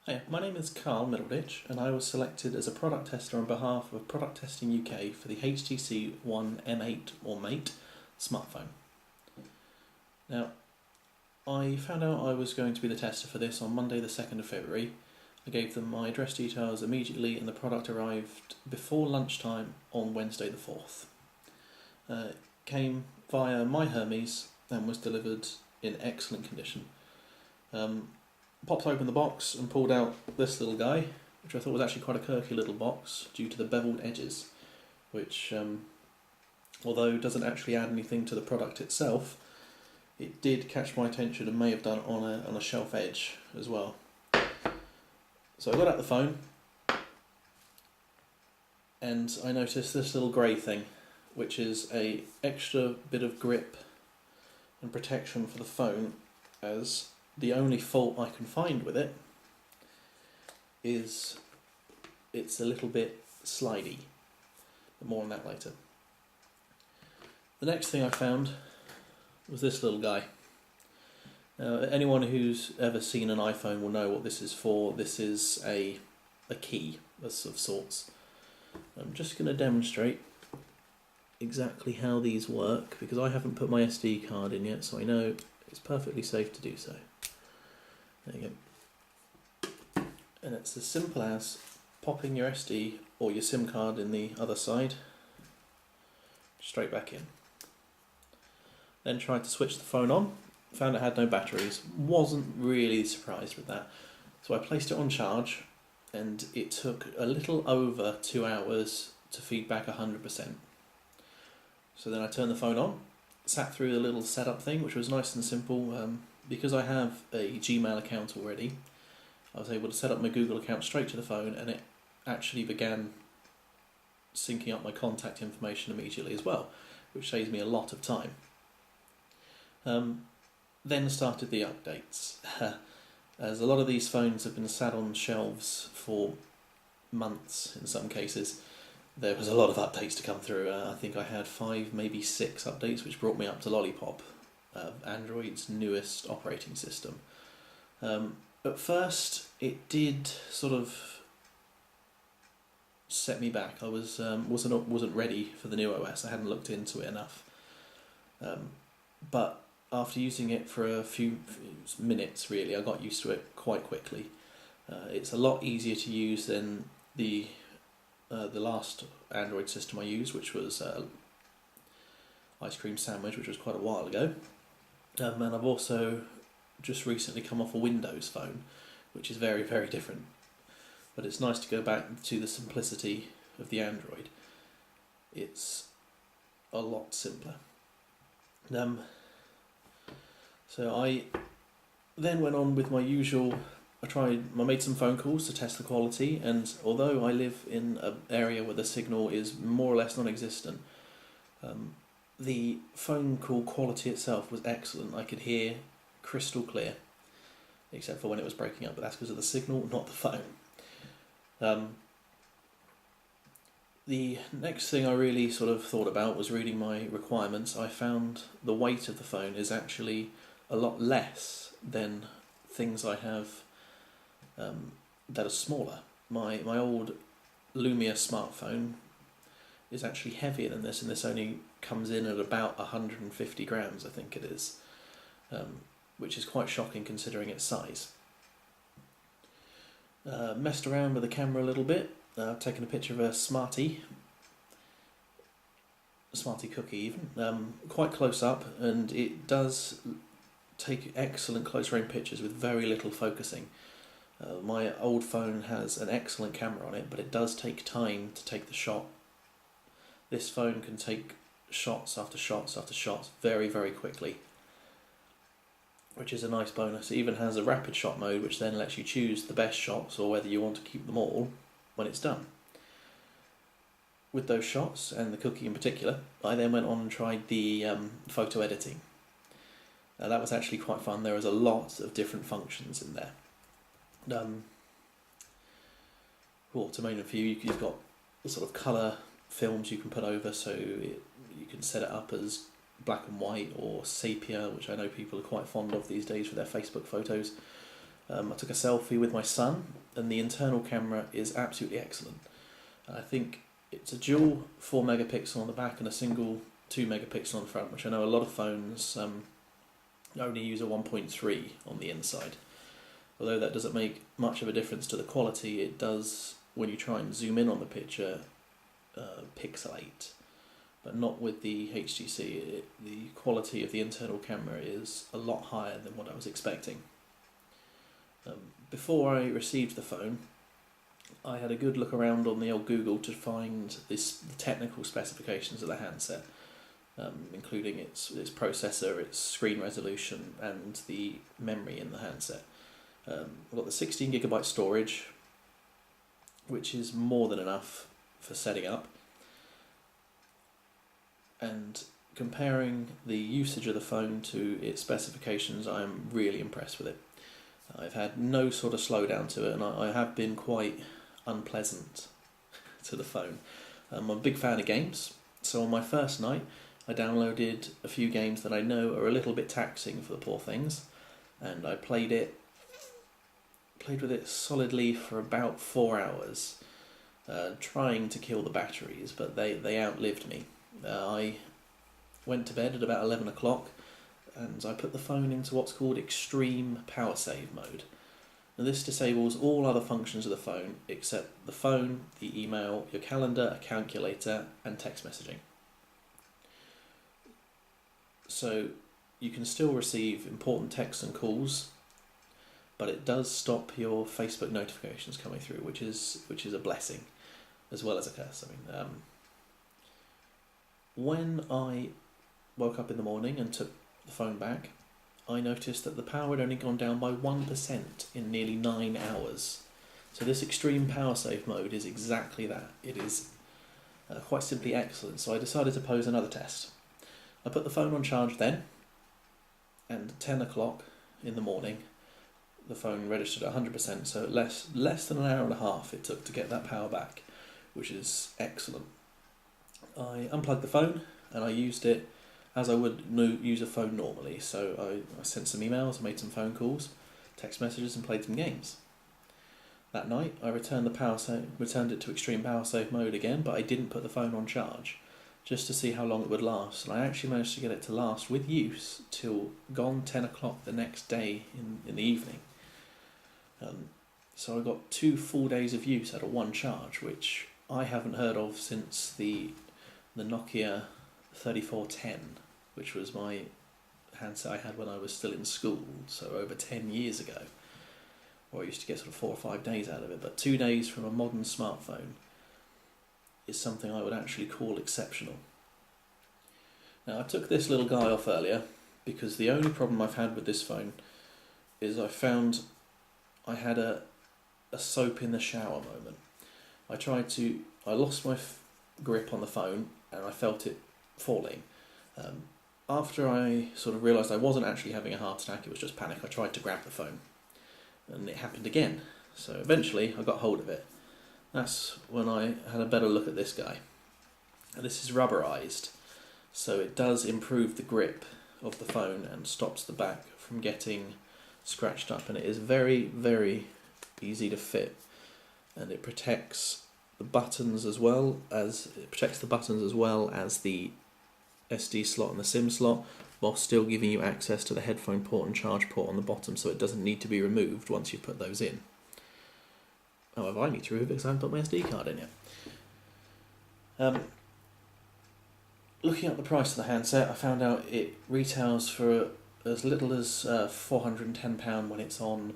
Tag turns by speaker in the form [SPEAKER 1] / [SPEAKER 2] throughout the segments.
[SPEAKER 1] Hi, my name is Carl Middleditch, and I was selected as a product tester on behalf of Product Testing UK for the HTC One M8 or Mate smartphone. Now, I found out I was going to be the tester for this on Monday the 2nd of February. I gave them my address details immediately, and the product arrived before lunchtime on Wednesday the 4th. It came via My Hermes and was delivered in excellent condition. Popped open the box and pulled out this little guy, which I thought was actually quite a quirky little box due to the beveled edges, which, although doesn't actually add anything to the product itself, it did catch my attention and may have done on a shelf edge as well. So I got out the phone and I noticed this little grey thing, which is a extra bit of grip and protection for the phone, as the only fault I can find with it is it's a little bit slidey, but more on that later. The next thing I found was this little guy. Now, anyone who's ever seen an iPhone will know what this is for. This is a key of sorts. I'm just going to demonstrate exactly how these work, because I haven't put my SD card in yet, so I know it's perfectly safe to do so. There you go. And it's as simple as popping your SD or your SIM card in the other side, straight back in. Then tried to switch the phone on, found it had no batteries, wasn't really surprised with that. So I placed it on charge, and it took a little over 2 hours to feed back 100%. So then I turned the phone on, sat through the little setup thing, which was nice and simple. Because I have a Gmail account already, I was able to set up my Google account straight to the phone, and it actually began syncing up my contact information immediately as well, which saves me a lot of time. Then started the updates. As a lot of these phones have been sat on shelves for months in some cases, there was a lot of updates to come through. I think I had 5, maybe 6 updates, which brought me up to Lollipop, Android's newest operating system. At first, it did sort of set me back. I wasn't ready for the new OS. I hadn't looked into it enough. But after using it for a few minutes, really, I got used to it quite quickly. It's a lot easier to use than the last Android system I used, which was Ice Cream Sandwich, which was quite a while ago. And I've also just recently come off a Windows phone, which is very, very different. But it's nice to go back to the simplicity of the Android. It's a lot simpler. So I then went on with my usual. I made some phone calls to test the quality, and although I live in an area where the signal is more or less non-existent, the phone call quality itself was excellent. I could hear crystal clear, except for when it was breaking up, but that's because of the signal, not the phone. The next thing I really sort of thought about was reading my requirements. I found the weight of the phone is actually a lot less than things I have that are smaller. My old Lumia smartphone is actually heavier than this, and this only comes in at about 150 grams, I think it is, which is quite shocking considering its size. Messed around with the camera a little bit. I've taken a picture of a Smartie cookie even, quite close up, and it does take excellent close range pictures with very little focusing. My old phone has an excellent camera on it, but it does take time to take the shot. This phone can take shots after shots after shots very, very quickly, which is a nice bonus. It even has a rapid shot mode, which then lets you choose the best shots or whether you want to keep them all when it's done. With those shots, and the cookie in particular, I then went on and tried the photo editing. That was actually quite fun. There is a lot of different functions in there. To name a few, you've got the sort of colour films you can put over, so you can set it up as black and white or sepia, which I know people are quite fond of these days for their Facebook photos. I took a selfie with my son, and the internal camera is absolutely excellent. I think it's a dual 4 megapixel on the back and a single 2 megapixel on the front, which I know a lot of phones only use a 1.3 on the inside. Although that doesn't make much of a difference to the quality, it does, when you try and zoom in on the picture, pixelate. But not with the HTC. The quality of the internal camera is a lot higher than what I was expecting. Before I received the phone, I had a good look around on the old Google to find the technical specifications of the handset, including its processor, its screen resolution, and the memory in the handset. I've got the 16GB storage, which is more than enough for setting up. And comparing the usage of the phone to its specifications, I'm really impressed with it. I've had no sort of slowdown to it, and I have been quite unpleasant to the phone. I'm a big fan of games, so on my first night I downloaded a few games that I know are a little bit taxing for the poor things, and I played with it solidly for about 4 hours, trying to kill the batteries, but they outlived me. I went to bed at about 11 o'clock, and I put the phone into what's called extreme power save mode. Now this disables all other functions of the phone except the phone, the email, your calendar, a calculator, and text messaging. So you can still receive important texts and calls, but it does stop your Facebook notifications coming through, which is a blessing as well as a curse. When I woke up in the morning and took the phone back, I noticed that the power had only gone down by 1% in nearly 9 hours. So this extreme power save mode is exactly that. It is quite simply excellent. So I decided to pose another test. I put the phone on charge then, and at 10 o'clock in the morning the phone registered at 100%, so less than an hour and a half it took to get that power back, which is excellent. I unplugged the phone and I used it as I would use a phone normally. So I sent some emails, made some phone calls, text messages, and played some games. That night I returned it to extreme power save mode again, but I didn't put the phone on charge, just to see how long it would last. And I actually managed to get it to last with use till gone 10 o'clock the next day in the evening. So I got 2 full days of use out of one charge, which I haven't heard of since the Nokia 3410, which was my handset I had when I was still in school, so over 10 years ago, where I used to get sort of 4 or 5 days out of it. But 2 days from a modern smartphone is something I would actually call exceptional. Now, I took this little guy off earlier because the only problem I've had with this phone is I found I had a soap in the shower moment. I lost my grip on the phone and I felt it falling. After I sort of realised I wasn't actually having a heart attack, it was just panic, I tried to grab the phone and it happened again. So eventually I got hold of it. That's when I had a better look at this guy. And this is rubberized, so it does improve the grip of the phone and stops the back from getting scratched up, and it is very, very easy to fit, and it protects the buttons as well as the SD slot and the SIM slot, while still giving you access to the headphone port and charge port on the bottom, so it doesn't need to be removed once you've put those in. However, I need to remove it because I haven't put my SD card in yet. Looking at the price of the handset, I found out it retails for as little as £410 when it's on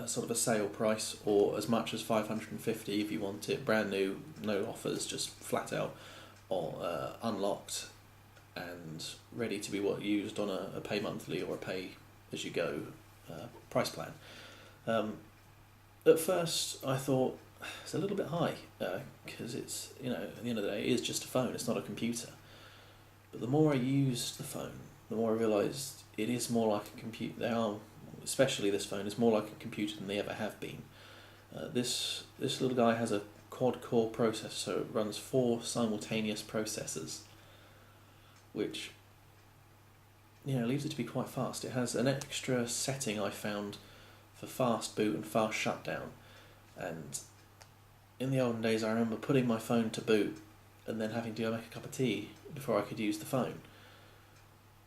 [SPEAKER 1] sort of a sale price, or as much as £550 if you want it brand new, no offers, just flat out, or unlocked and ready to be used on a pay monthly or a pay as you go price plan. At first I thought it's a little bit high because it's, at the end of the day it is just a phone, it's not a computer. But the more I used the phone, the more I realised it is more like a computer. Especially this phone, is more like a computer than they ever have been. This little guy has a quad-core processor, so it runs 4 simultaneous processors, which leaves it to be quite fast. It has an extra setting I found for fast boot and fast shutdown. And in the olden days I remember putting my phone to boot and then having to go make a cup of tea before I could use the phone.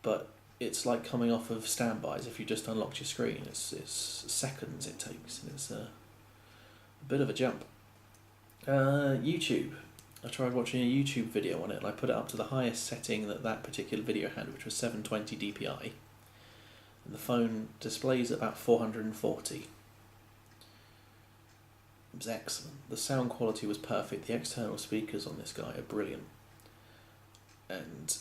[SPEAKER 1] But it's like coming off of standbys if you just unlocked your screen. It's seconds it takes, and it's a bit of a jump. YouTube. I tried watching a YouTube video on it and I put it up to the highest setting that particular video had, which was 720 dpi. And the phone displays at about 440. It was excellent. The sound quality was perfect. The external speakers on this guy are brilliant. And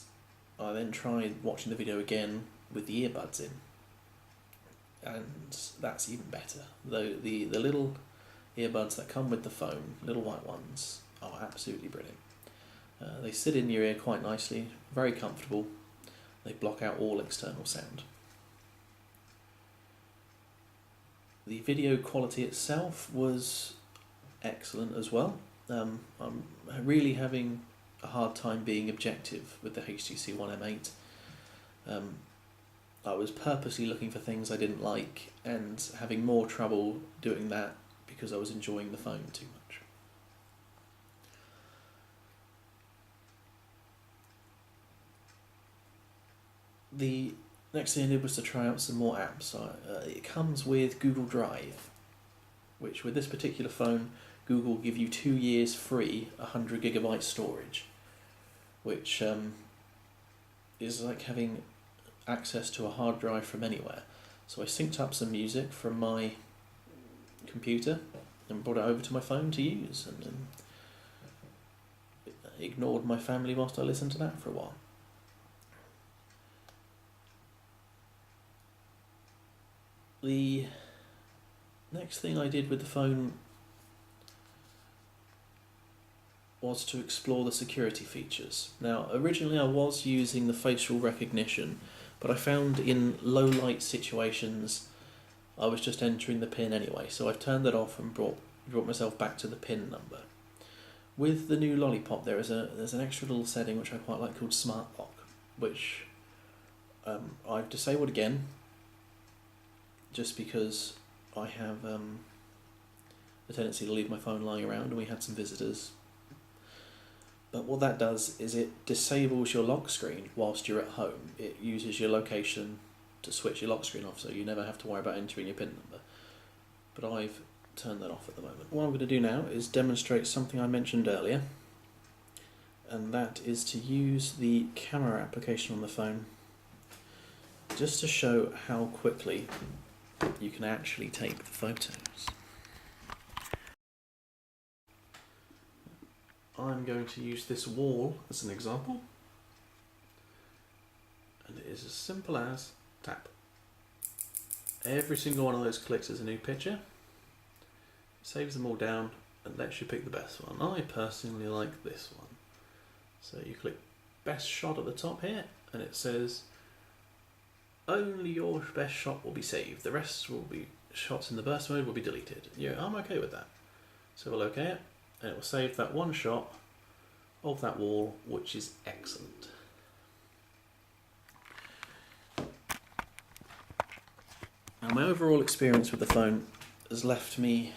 [SPEAKER 1] I then tried watching the video again with the earbuds in, and that's even better. The little earbuds that come with the phone, little white ones, are absolutely brilliant. They sit in your ear quite nicely, very comfortable. They block out all external sound. The video quality itself was excellent as well. I'm really having a hard time being objective with the HTC One M8. I was purposely looking for things I didn't like and having more trouble doing that because I was enjoying the phone too much. The next thing I did was to try out some more apps. It comes with Google Drive, which with this particular phone Google give you 2 years free 100 gigabyte storage, which is like having access to a hard drive from anywhere. So I synced up some music from my computer and brought it over to my phone to use, and ignored my family whilst I listened to that for a while. The next thing I did with the phone was to explore the security features. Now, originally I was using the facial recognition, but I found in low light situations I was just entering the PIN anyway, so I've turned that off and brought myself back to the PIN number. With the new Lollipop there's an extra little setting which I quite like called Smart Lock, which I've disabled again just because I have a tendency to leave my phone lying around, and we had some visitors. But what that does is it disables your lock screen whilst you're at home. It uses your location to switch your lock screen off, so you never have to worry about entering your PIN number. But I've turned that off at the moment. What I'm going to do now is demonstrate something I mentioned earlier, and that is to use the camera application on the phone just to show how quickly you can actually take the photos. I'm going to use this wall as an example, and it is as simple as tap. Every single one of those clicks is a new picture, saves them all down and lets you pick the best one. I personally like this one. So you click best shot at the top here, and it says only your best shot will be saved, the rest will be shots in the burst mode will be deleted. Yeah, I'm okay with that. So we'll OK it, and it will save that one shot of that wall, which is excellent. Now, my overall experience with the phone has left me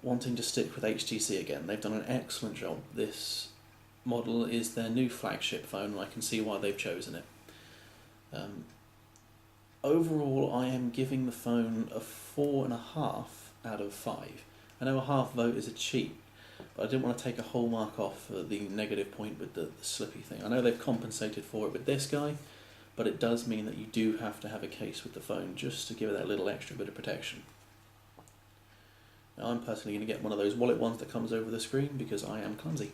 [SPEAKER 1] wanting to stick with HTC again. They've done an excellent job. This model is their new flagship phone, and I can see why they've chosen it. Overall, I am giving the phone a 4.5 out of 5. I know a half vote is a cheat, but I didn't want to take a whole mark off for the negative point with the slippy thing. I know they've compensated for it with this guy, but it does mean that you do have to have a case with the phone just to give it that little extra bit of protection. Now, I'm personally going to get one of those wallet ones that comes over the screen because I am clumsy.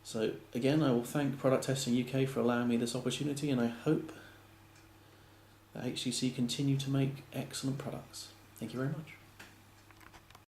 [SPEAKER 1] So again, I will thank Product Testing UK for allowing me this opportunity, and I hope that HTC continue to make excellent products. Thank you very much.